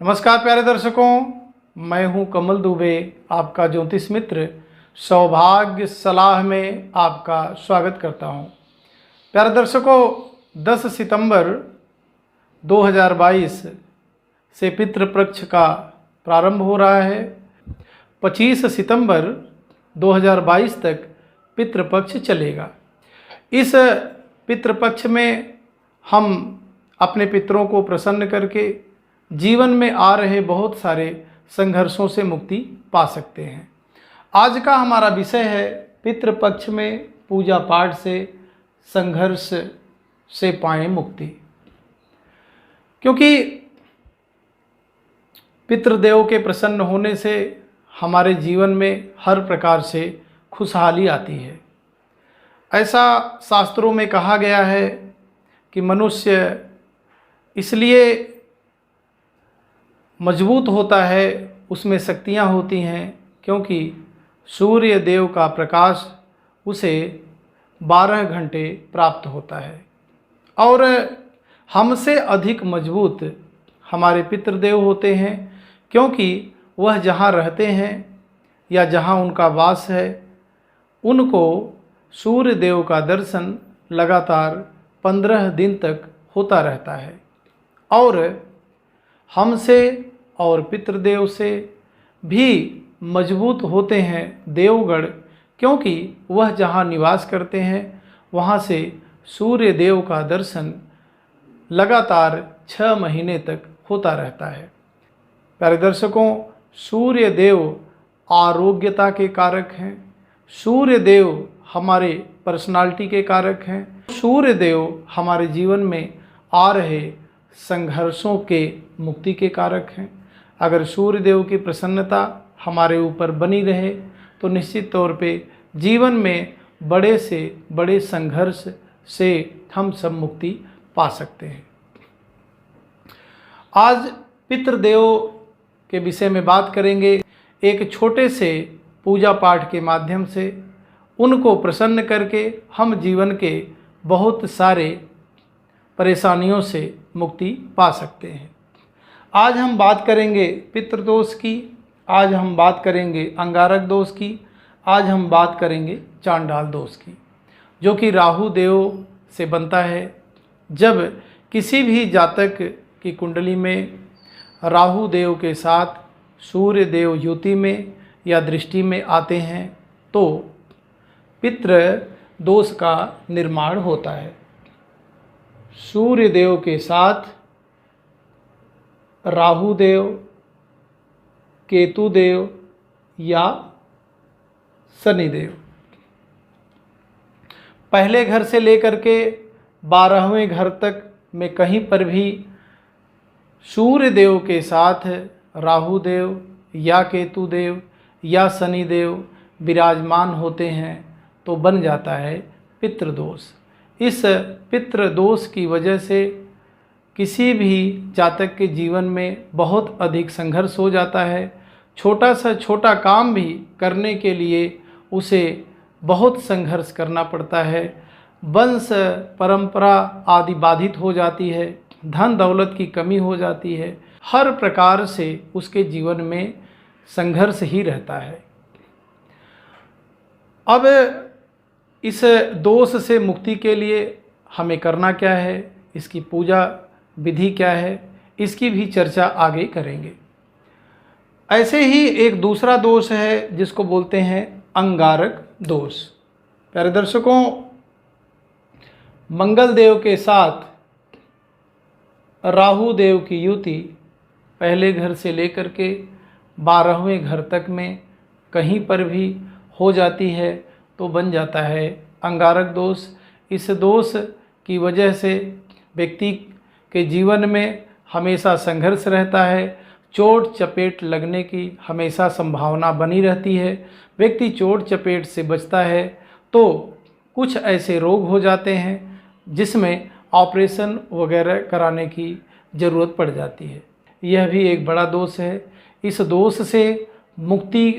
नमस्कार प्यारे दर्शकों, मैं हूं कमल दुबे, आपका ज्योतिष मित्र। सौभाग्य सलाह में आपका स्वागत करता हूं। प्यारे दर्शकों, 10 सितंबर 2022 से पितृपक्ष का प्रारंभ हो रहा है। 25 सितंबर 2022 तक पितृपक्ष चलेगा। इस पितृपक्ष में हम अपने पितरों को प्रसन्न करके जीवन में आ रहे बहुत सारे संघर्षों से मुक्ति पा सकते हैं। आज का हमारा विषय है पितृपक्ष में पूजा पाठ से संघर्ष से पाएं मुक्ति। क्योंकि पितृदेव के प्रसन्न होने से हमारे जीवन में हर प्रकार से खुशहाली आती है। ऐसा शास्त्रों में कहा गया है कि मनुष्य इसलिए मजबूत होता है, उसमें शक्तियाँ होती हैं, क्योंकि सूर्य देव का प्रकाश उसे 12 घंटे प्राप्त होता है। और हमसे अधिक मजबूत हमारे पितृदेव होते हैं, क्योंकि वह जहाँ रहते हैं या जहाँ उनका वास है, उनको सूर्य देव का दर्शन लगातार 15 दिन तक होता रहता है। और हमसे और पितृदेव से भी मजबूत होते हैं देवगण, क्योंकि वह जहाँ निवास करते हैं वहाँ से सूर्य देव का दर्शन लगातार 6 महीने तक होता रहता है। प्यारे दर्शकों, सूर्य देव आरोग्यता के कारक हैं। सूर्य देव हमारे पर्सनालिटी के कारक हैं। सूर्य देव हमारे जीवन में आ रहे संघर्षों के मुक्ति के कारक हैं। अगर सूर्य देव की प्रसन्नता हमारे ऊपर बनी रहे तो निश्चित तौर पे जीवन में बड़े से बड़े संघर्ष से हम सब मुक्ति पा सकते हैं। आज पितृदेव के विषय में बात करेंगे। एक छोटे से पूजा पाठ के माध्यम से उनको प्रसन्न करके हम जीवन के बहुत सारे परेशानियों से मुक्ति पा सकते हैं। आज हम बात करेंगे पितृदोष की, आज हम बात करेंगे अंगारक दोष की, आज हम बात करेंगे चांडाल दोष की, जो कि राहु देव से बनता है। जब किसी भी जातक की कुंडली में राहु देव के साथ सूर्य देव युति में या दृष्टि में आते हैं तो पितृ दोष का निर्माण होता है। सूर्य देव के साथ राहु देव, केतु देव या शनि देव, पहले घर से लेकर के 12वें घर तक में कहीं पर भी सूर्य देव के साथ राहु देव या केतु देव या शनि देव विराजमान होते हैं तो बन जाता है पितृदोष। इस पितृदोष की वजह से किसी भी जातक के जीवन में बहुत अधिक संघर्ष हो जाता है। छोटा सा छोटा काम भी करने के लिए उसे बहुत संघर्ष करना पड़ता है। वंश परंपरा आदि बाधित हो जाती है, धन दौलत की कमी हो जाती है, हर प्रकार से उसके जीवन में संघर्ष ही रहता है। अब इस दोष से मुक्ति के लिए हमें करना क्या है, इसकी पूजा विधि क्या है, इसकी भी चर्चा आगे करेंगे। ऐसे ही एक दूसरा दोष है जिसको बोलते हैं अंगारक दोष। प्यारे दर्शकों, मंगल देव के साथ राहु देव की युति पहले घर से लेकर के 12वें घर तक में कहीं पर भी हो जाती है तो बन जाता है अंगारक दोष। इस दोष की वजह से व्यक्ति के जीवन में हमेशा संघर्ष रहता है। चोट चपेट लगने की हमेशा संभावना बनी रहती है। व्यक्ति चोट चपेट से बचता है तो कुछ ऐसे रोग हो जाते हैं जिसमें ऑपरेशन वगैरह कराने की ज़रूरत पड़ जाती है। यह भी एक बड़ा दोष है। इस दोष से मुक्ति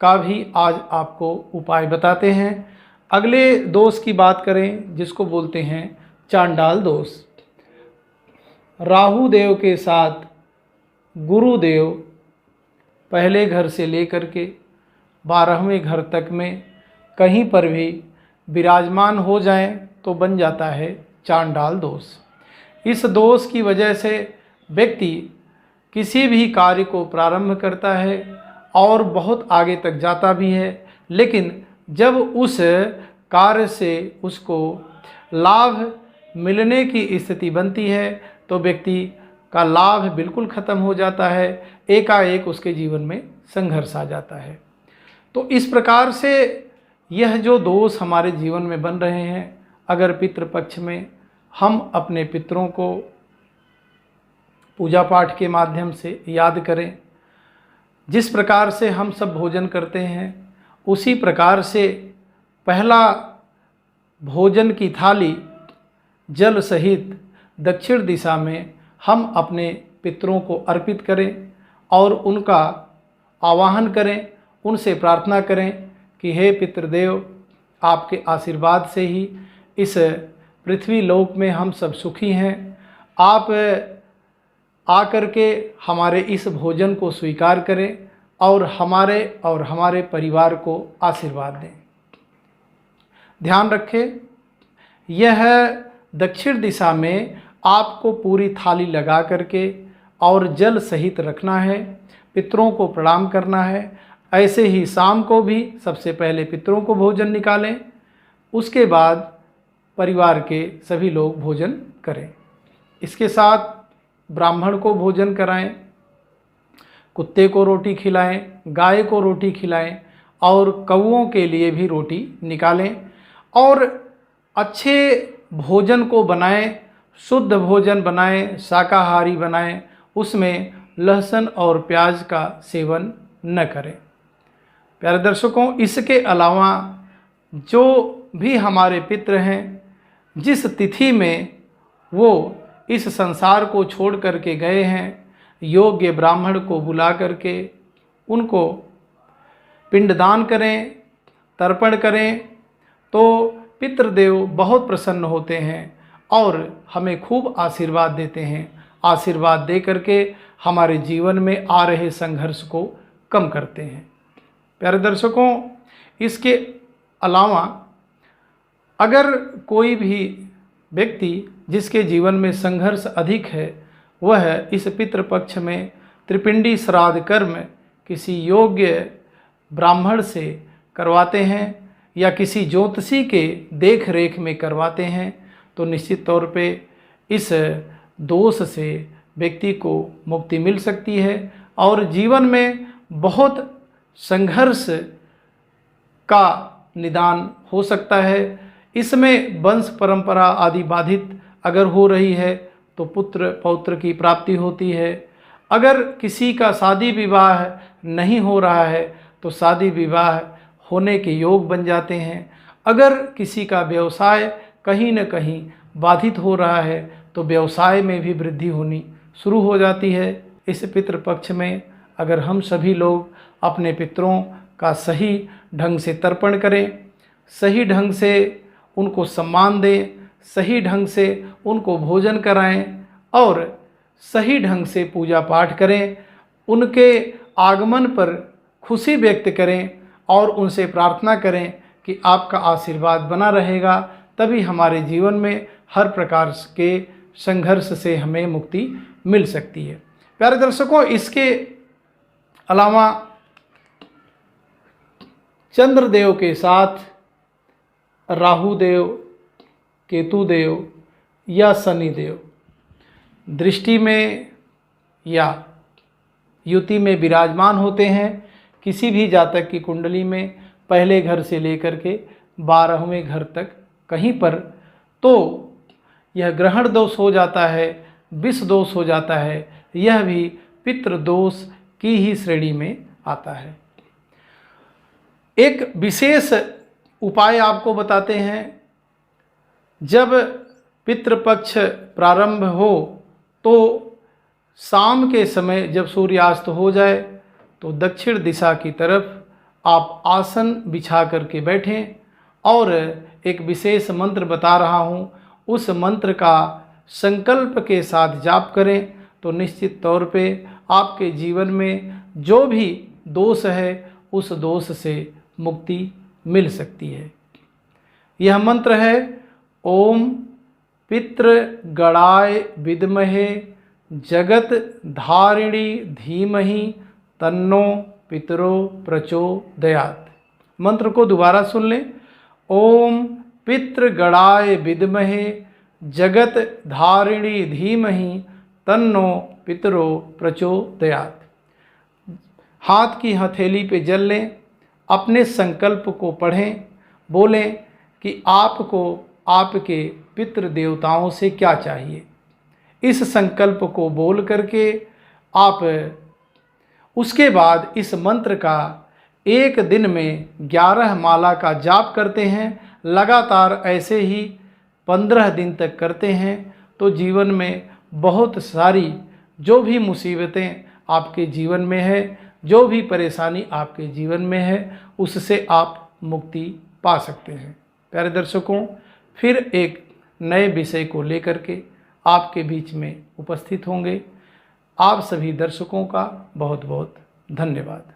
का भी आज आपको उपाय बताते हैं। अगले दोष की बात करें जिसको बोलते हैं चांडाल दोष। राहु देव के साथ गुरुदेव पहले घर से लेकर के 12वें घर तक में कहीं पर भी विराजमान हो जाएं तो बन जाता है चांडाल दोष। इस दोष की वजह से व्यक्ति किसी भी कार्य को प्रारंभ करता है और बहुत आगे तक जाता भी है, लेकिन जब उस कार्य से उसको लाभ मिलने की स्थिति बनती है तो व्यक्ति का लाभ बिल्कुल ख़त्म हो जाता है, एकाएक उसके जीवन में संघर्ष आ जाता है। तो इस प्रकार से यह जो दोष हमारे जीवन में बन रहे हैं, अगर पितृपक्ष में हम अपने पितरों को पूजा पाठ के माध्यम से याद करें, जिस प्रकार से हम सब भोजन करते हैं उसी प्रकार से पहला भोजन की थाली जल सहित दक्षिण दिशा में हम अपने पितरों को अर्पित करें और उनका आवाहन करें, उनसे प्रार्थना करें कि हे पितृदेव, आपके आशीर्वाद से ही इस पृथ्वी लोक में हम सब सुखी हैं। आप आकर के हमारे इस भोजन को स्वीकार करें और हमारे परिवार को आशीर्वाद दें। ध्यान रखें, यह दक्षिण दिशा में आपको पूरी थाली लगा करके और जल सहित रखना है, पितरों को प्रणाम करना है। ऐसे ही शाम को भी सबसे पहले पितरों को भोजन निकालें, उसके बाद परिवार के सभी लोग भोजन करें। इसके साथ ब्राह्मण को भोजन कराएं, कुत्ते को रोटी खिलाएं, गाय को रोटी खिलाएं और कौओं के लिए भी रोटी निकालें और अच्छे भोजन को बनाएं, शुद्ध भोजन बनाएं, शाकाहारी बनाएं, उसमें लहसुन और प्याज का सेवन न करें। प्यारे दर्शकों, इसके अलावा जो भी हमारे पितृ हैं, जिस तिथि में वो इस संसार को छोड़ करके गए हैं, योग्य ब्राह्मण को बुला करके उनको पिंडदान करें, तर्पण करें, तो पितृदेव बहुत प्रसन्न होते हैं और हमें खूब आशीर्वाद देते हैं। आशीर्वाद दे करके हमारे जीवन में आ रहे संघर्ष को कम करते हैं। प्यारे दर्शकों, इसके अलावा अगर कोई भी व्यक्ति जिसके जीवन में संघर्ष अधिक है, वह इस पितृपक्ष में त्रिपिंडी श्राद्ध कर्म किसी योग्य ब्राह्मण से करवाते हैं या किसी ज्योतिषी के देख रेख में करवाते हैं, तो निश्चित तौर पे इस दोष से व्यक्ति को मुक्ति मिल सकती है और जीवन में बहुत संघर्ष का निदान हो सकता है। इसमें वंश परंपरा आदि बाधित अगर हो रही है तो पुत्र पौत्र की प्राप्ति होती है। अगर किसी का शादी विवाह नहीं हो रहा है तो शादी विवाह होने के योग बन जाते हैं। अगर किसी का व्यवसाय कहीं न कहीं बाधित हो रहा है तो व्यवसाय में भी वृद्धि होनी शुरू हो जाती है। इस पितृपक्ष में अगर हम सभी लोग अपने पितरों का सही ढंग से तर्पण करें, सही ढंग से उनको सम्मान दें, सही ढंग से उनको भोजन कराएं और सही ढंग से पूजा पाठ करें, उनके आगमन पर खुशी व्यक्त करें और उनसे प्रार्थना करें कि आपका आशीर्वाद बना रहेगा, तभी हमारे जीवन में हर प्रकार के संघर्ष से हमें मुक्ति मिल सकती है। प्यारे दर्शकों, इसके अलावा चंद्रदेव के साथ राहुदेव, केतुदेव या शनिदेव दृष्टि में या युति में विराजमान होते हैं किसी भी जातक की कुंडली में पहले घर से लेकर के 12वें घर तक कहीं पर, तो यह ग्रहण दोष हो जाता है, विष दोष हो जाता है। यह भी पितृदोष की ही श्रेणी में आता है। एक विशेष उपाय आपको बताते हैं। जब पितृपक्ष प्रारंभ हो तो शाम के समय जब सूर्यास्त हो जाए तो दक्षिण दिशा की तरफ आप आसन बिछा करके बैठें और एक विशेष मंत्र बता रहा हूँ, उस मंत्र का संकल्प के साथ जाप करें तो निश्चित तौर पे आपके जीवन में जो भी दोष है उस दोष से मुक्ति मिल सकती है। यह मंत्र है ओम पितृगणाय विद्महे जगत धारिणी धीमहि तन्नो पितरो प्रचोदयात्। मंत्र को दोबारा सुन लें। ओम पितृगणाय विद्महे जगत धारिणी धीमहि तन्नो पितरो प्रचोदयात्। हाथ की हथेली पे जल लें, अपने संकल्प को पढ़ें, बोलें कि आपको आपके पितृ देवताओं से क्या चाहिए। इस संकल्प को बोल करके आप उसके बाद इस मंत्र का एक दिन में 11 माला का जाप करते हैं। लगातार ऐसे ही 15 दिन तक करते हैं तो जीवन में बहुत सारी जो भी मुसीबतें आपके जीवन में है, जो भी परेशानी आपके जीवन में है, उससे आप मुक्ति पा सकते हैं। प्यारे दर्शकों, फिर एक नए विषय को लेकर के आपके बीच में उपस्थित होंगे। आप सभी दर्शकों का बहुत बहुत धन्यवाद।